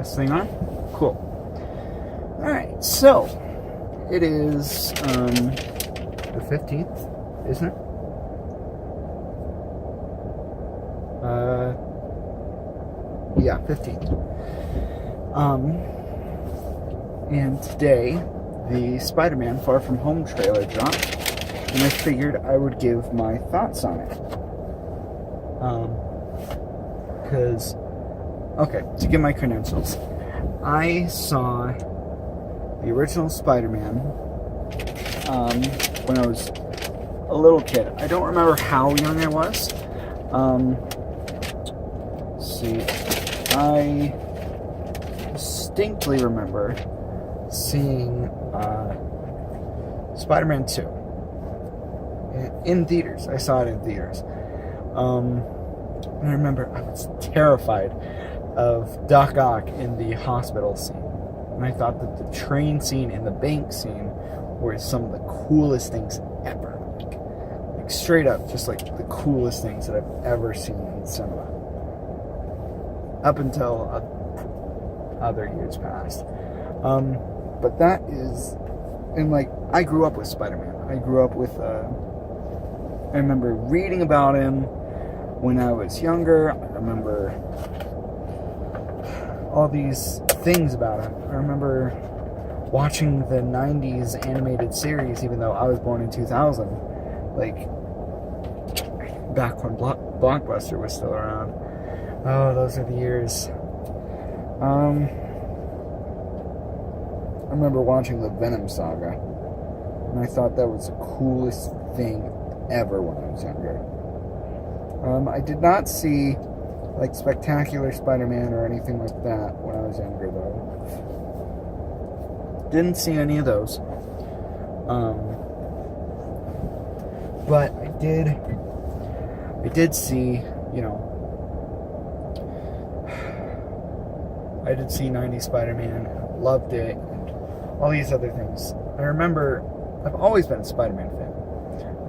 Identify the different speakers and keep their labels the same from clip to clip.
Speaker 1: this thing on? Cool. Alright, so it is the 15th, isn't it? Yeah, 15th. And today, the Spider-Man Far From Home trailer dropped, and I figured I would give my thoughts on it. To give my credentials, I saw the original Spider-Man when I was a little kid. I don't remember how young I was. Let's see. I distinctly remember seeing Spider-Man 2 in theaters. I saw it in theaters. And I remember I was terrified of Doc Ock in the hospital scene. And I thought that the train scene and the bank scene were some of the coolest things ever. Like straight up, just like the coolest things that I've ever seen in cinema. Up until other years past. But that is, and like, I grew up with Spider-Man. I grew up with, I remember reading about him when I was younger. I remember all these things about him. I remember watching the 90s animated series, even though I was born in 2000. Like, back when Blockbuster was still around. Oh, those are the years. I remember watching the Venom saga, and I thought that was the coolest thing ever when I was younger. I did not see like Spectacular Spider-Man or anything like that when I was younger, though. Didn't see any of those. But I did see, I did see 90s Spider-Man, loved it, and all these other things. I remember I've always been a Spider-Man fan,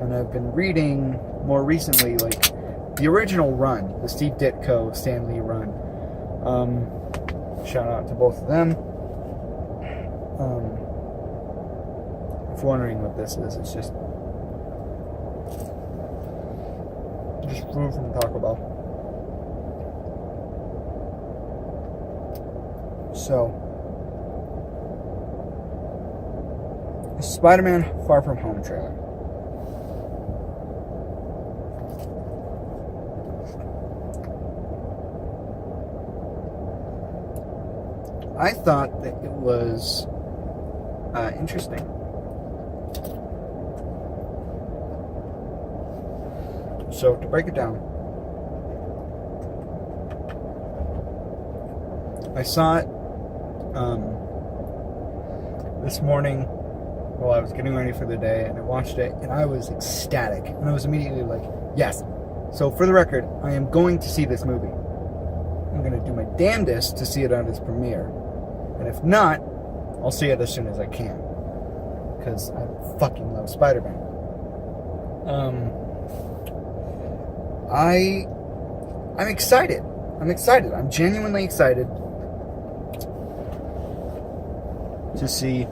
Speaker 1: and I've been reading more recently, like, the original run, the Steve Ditko, Stan Lee run. Shout out to both of them. If you're wondering what this is, it's just food from Taco Bell. So, Spider-Man Far From Home trailer. I thought that it was interesting. So, to break it down, I saw it this morning while I was getting ready for the day, and I watched it, and I was ecstatic. And I was immediately like, yes. So, for the record, I am going to see this movie. I'm going to do my damnedest to see it at its premiere. And if not, I'll see it as soon as I can. Because I fucking love Spider-Man. I'm excited. I'm genuinely excited to see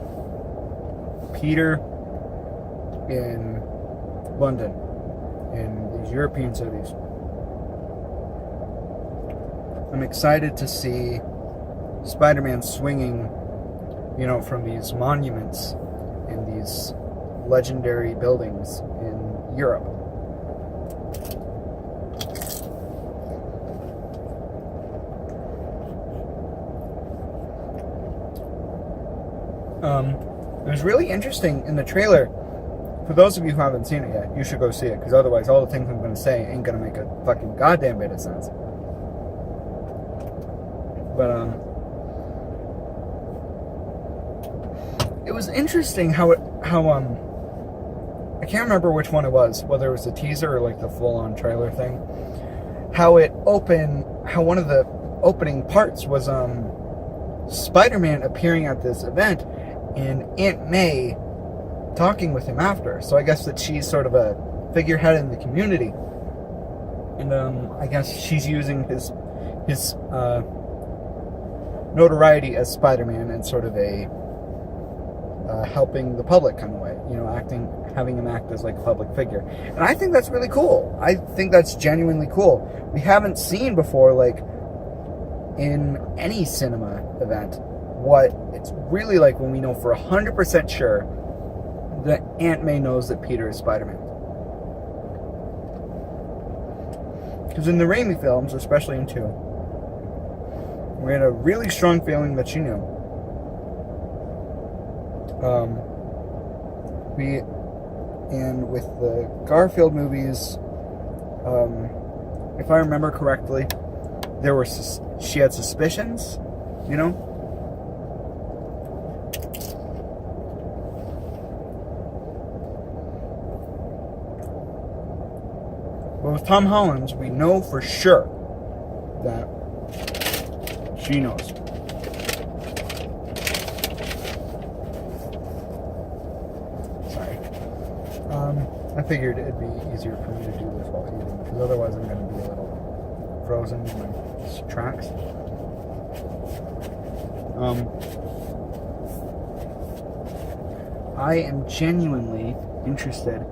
Speaker 1: Peter in London, in these European cities. I'm excited to see Spider-Man swinging, from these monuments in these legendary buildings in Europe. It was really interesting in the trailer. For those of you who haven't seen it yet, you should go see it, because otherwise all the things I'm going to say ain't going to make a fucking goddamn bit of sense. But, it was interesting how I can't remember which one it was, whether it was the teaser or like the full-on trailer thing, how one of the opening parts was, Spider-Man appearing at this event, and Aunt May talking with him after. So I guess that she's sort of a figurehead in the community, and I guess she's using his notoriety as Spider-Man in sort of a helping the public kind of way, having him act as like a public figure. And I think that's really cool. I think that's genuinely cool. We haven't seen before, like, in any cinema event, what it's really like when we know for 100% sure that Aunt May knows that Peter is Spider-Man. Because in the Raimi films, especially in 2, we had a really strong feeling that she knew. And with the Garfield movies, if I remember correctly, she had suspicions, But with Tom Holland's, we know for sure that she knows. Sorry. I figured it'd be easier for me to do this while eating, because otherwise I'm going to be a little frozen in my tracks. I am genuinely interested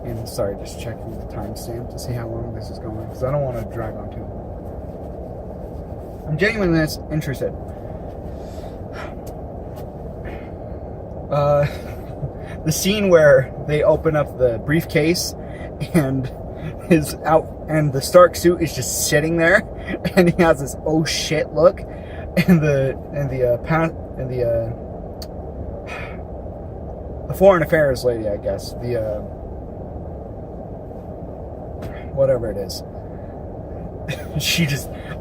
Speaker 1: in, just checking the timestamp to see how long this is going, because I don't want to drag on too long. I'm genuinely interested. The scene where they open up the briefcase and the Stark suit is just sitting there, and he has this oh shit look, and the foreign affairs lady, I guess, whatever it is,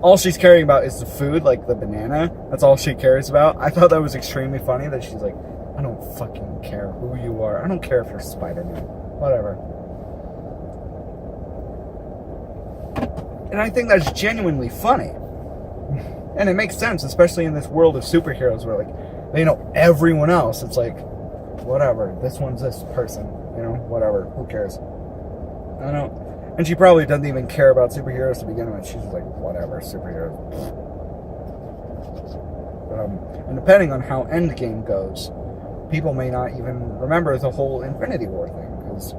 Speaker 1: all she's caring about is the food, like the banana. That's all she cares about. I thought that was extremely funny that she's like, I don't fucking care who you are. I don't care if you're Spider-Man. Whatever. And I think that's genuinely funny. And it makes sense, especially in this world of superheroes where, like, they know everyone else. It's like, whatever. This one's this person. Whatever. Who cares? I don't. And she probably doesn't even care about superheroes to begin with. She's just like, whatever, superheroes. And depending on how Endgame goes, people may not even remember the whole Infinity War thing. Because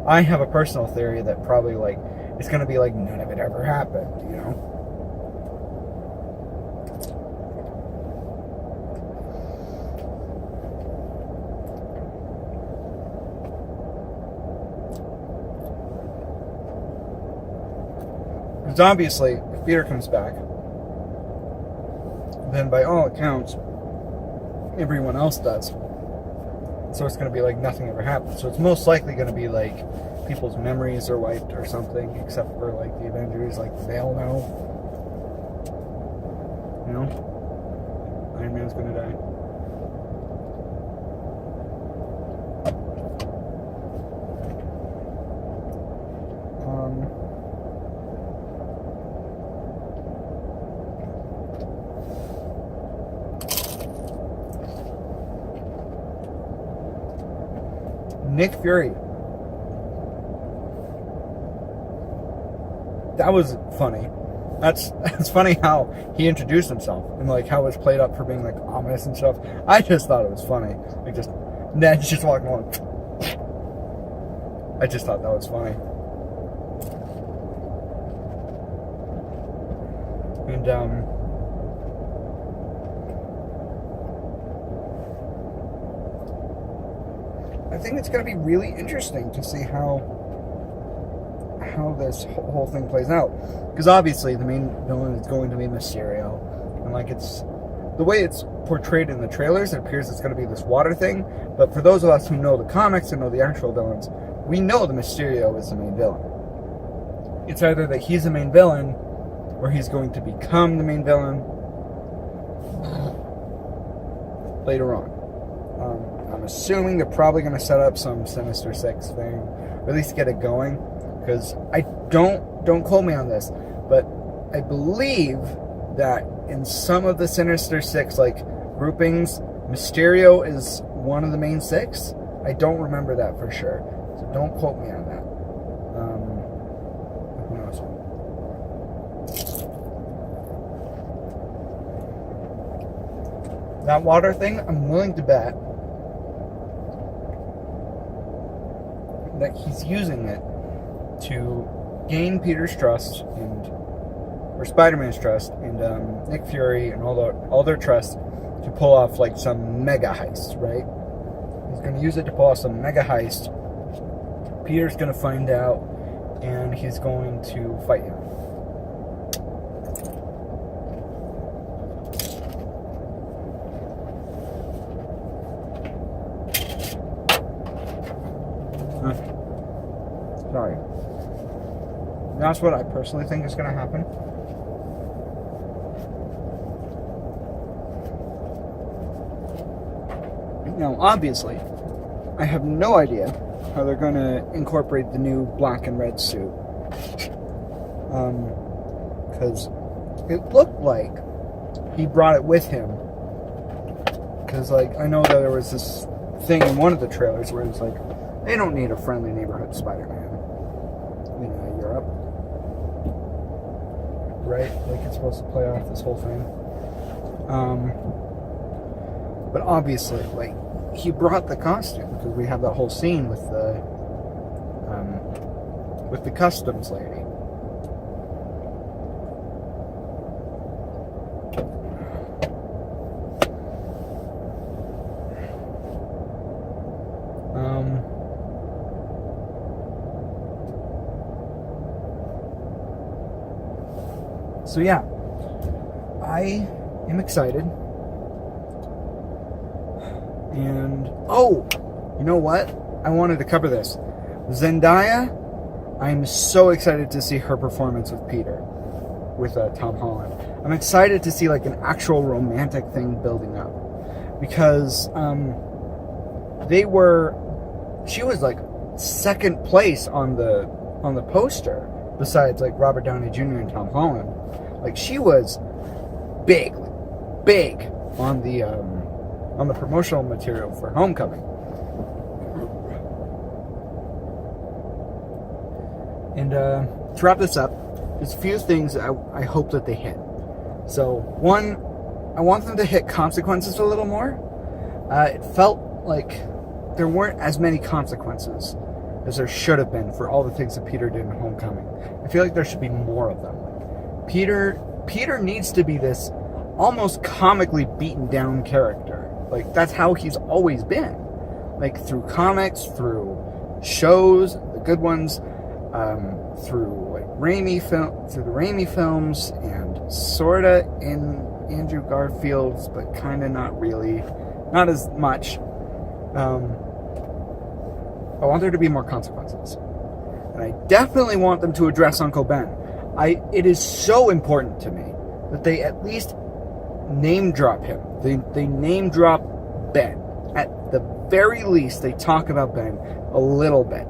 Speaker 1: I have a personal theory that probably, like, it's going to be like none of it ever happened, Because obviously, if Peter comes back, then by all accounts, everyone else does. So it's going to be like nothing ever happened. So it's most likely going to be like people's memories are wiped or something, except for like the Avengers, like they'll know. Iron Man's going to die. Nick Fury. That was funny. That's funny how he introduced himself and like how it's played up for being like ominous and stuff. I just thought it was funny. Like Ned's just walking along. I just thought that was funny. And I think it's going to be really interesting to see how this whole thing plays out, because obviously the main villain is going to be Mysterio, and like it's the way it's portrayed in the trailers, it appears it's going to be this water thing. But for those of us who know the comics and know the actual villains, we know the Mysterio is the main villain. It's either that he's the main villain or he's going to become the main villain later on. I'm assuming they're probably going to set up some Sinister Six thing, or at least get it going, because I don't quote me on this, but I believe that in some of the Sinister Six like groupings, Mysterio is one of the main six. I don't remember that for sure, so don't quote me on that. Who knows? That water thing, I'm willing to bet that he's using it to gain Peter's trust or Spider-Man's trust and Nick Fury and all their trust to pull off like some mega heist, right? He's going to use it to pull off some mega heist. Peter's going to find out, and he's going to fight him. Sorry. That's what I personally think is going to happen. Now, obviously, I have no idea how they're going to incorporate the new black and red suit. Because it looked like he brought it with him. Because, like, I know that there was this thing in one of the trailers where it was like, they don't need a friendly neighborhood Spider-Man. You know, Europe. Right? Like, it's supposed to play off this whole thing. But obviously, like, he brought the costume, because we have that whole scene with the customs lady. So yeah, I am excited. And, oh, you know what? I wanted to cover this. Zendaya, I'm so excited to see her performance with Peter, with Tom Holland. I'm excited to see, like, an actual romantic thing building up. Because she was, like, second place on the poster, besides, like, Robert Downey Jr. and Tom Holland. Like, she was big on the promotional material for Homecoming. And to wrap this up, there's a few things I hope that they hit. So, one, I want them to hit consequences a little more. It felt like there weren't as many consequences as there should have been for all the things that Peter did in Homecoming. I feel like there should be more of them. Peter needs to be this almost comically beaten down character. Like, that's how he's always been. Like, through comics, through shows, the good ones, through like the Raimi films, and sorta in Andrew Garfield's, but kinda not really, not as much. I want there to be more consequences, and I definitely want them to address Uncle Ben. It is so important to me that they at least name drop him. They name drop Ben. At the very least, they talk about Ben a little bit.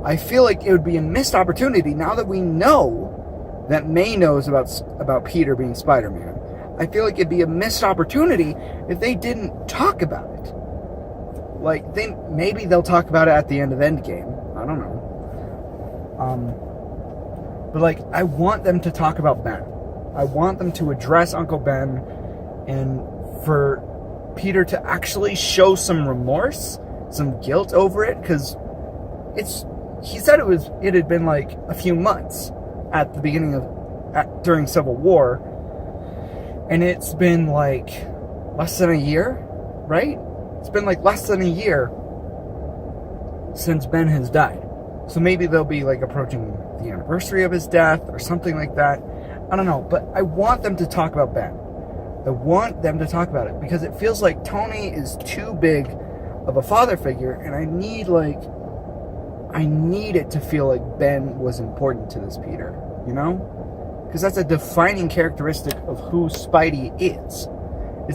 Speaker 1: I feel like it would be a missed opportunity now that we know that May knows about Peter being Spider-Man. I feel like it'd be a missed opportunity if they didn't talk about it. Like, maybe they'll talk about it at the end of Endgame. I don't know. But, like, I want them to talk about Ben. I want them to address Uncle Ben, and for Peter to actually show some remorse, some guilt over it, because he said it had been like a few months at the beginning during Civil War, and it's been like less than a year, right? It's been like less than a year since Ben has died. So maybe they'll be like approaching the anniversary of his death or something like that. I don't know, but I want them to talk about Ben. I want them to talk about it because it feels like Tony is too big of a father figure, and I need it to feel like Ben was important to this Peter, you know? Because that's a defining characteristic of who Spidey is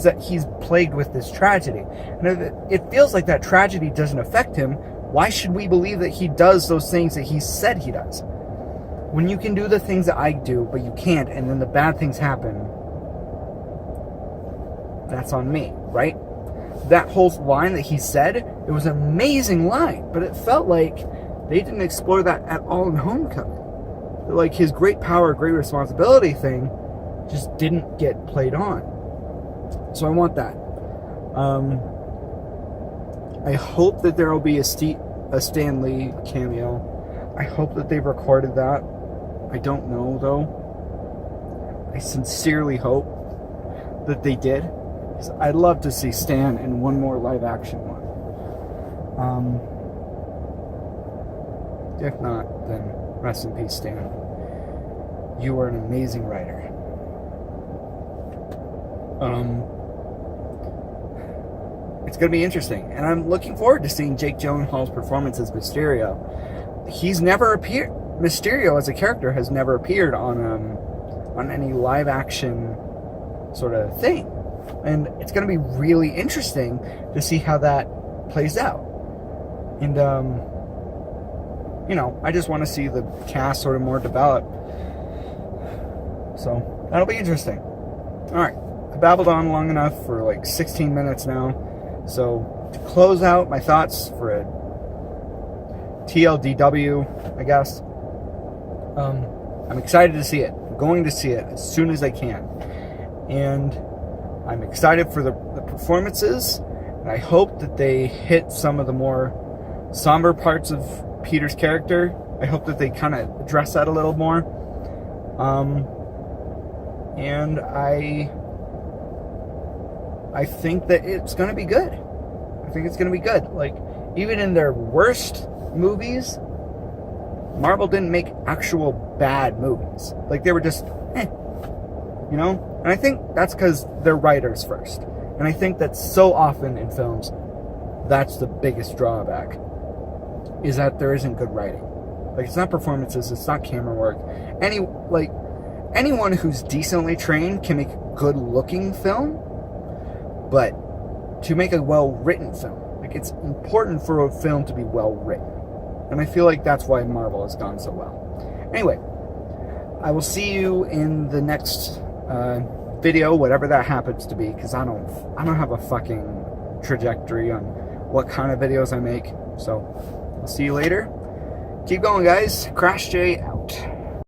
Speaker 1: that he's plagued with this tragedy. And if it feels like that tragedy doesn't affect him, why should we believe that he does those things that he said he does? When you can do the things that I do, but you can't, and then the bad things happen, that's on me, right? That whole line that he said, it was an amazing line, but it felt like they didn't explore that at all in Homecoming. Like, his great power, great responsibility thing just didn't get played on. So I want that. I hope that there will be a Stan Lee cameo. I hope that they've recorded that. I don't know, though. I sincerely hope that they did. 'Cause I'd love to see Stan in one more live-action one. If not, then rest in peace, Stan. You are an amazing writer. It's going to be interesting, and I'm looking forward to seeing Jake Gyllenhaal's performance as Mysterio. He's never appeared. Mysterio as a character has never appeared on any live action sort of thing, and it's going to be really interesting to see how that plays out. And I just want to see the cast sort of more developed. So that'll be interesting. All right, I babbled on long enough for like 16 minutes now. So to close out my thoughts for a TLDW, I guess, I'm excited to see it. I'm going to see it as soon as I can. And I'm excited for the performances. And I hope that they hit some of the more somber parts of Peter's character. I hope that they kind of address that a little more. And I think that it's going to be good. I think it's going to be good. Like, even in their worst movies, Marvel didn't make actual bad movies. Like, they were just, And I think that's because they're writers first. And I think that so often in films, that's the biggest drawback, is that there isn't good writing. Like, it's not performances, it's not camera work. Anyone who's decently trained can make a good-looking film, but to make a well-written film, like, it's important for a film to be well-written. And I feel like that's why Marvel has gone so well. Anyway, I will see you in the next video, whatever that happens to be, because I don't have a fucking trajectory on what kind of videos I make. So, I'll see you later. Keep going, guys. Crash J out.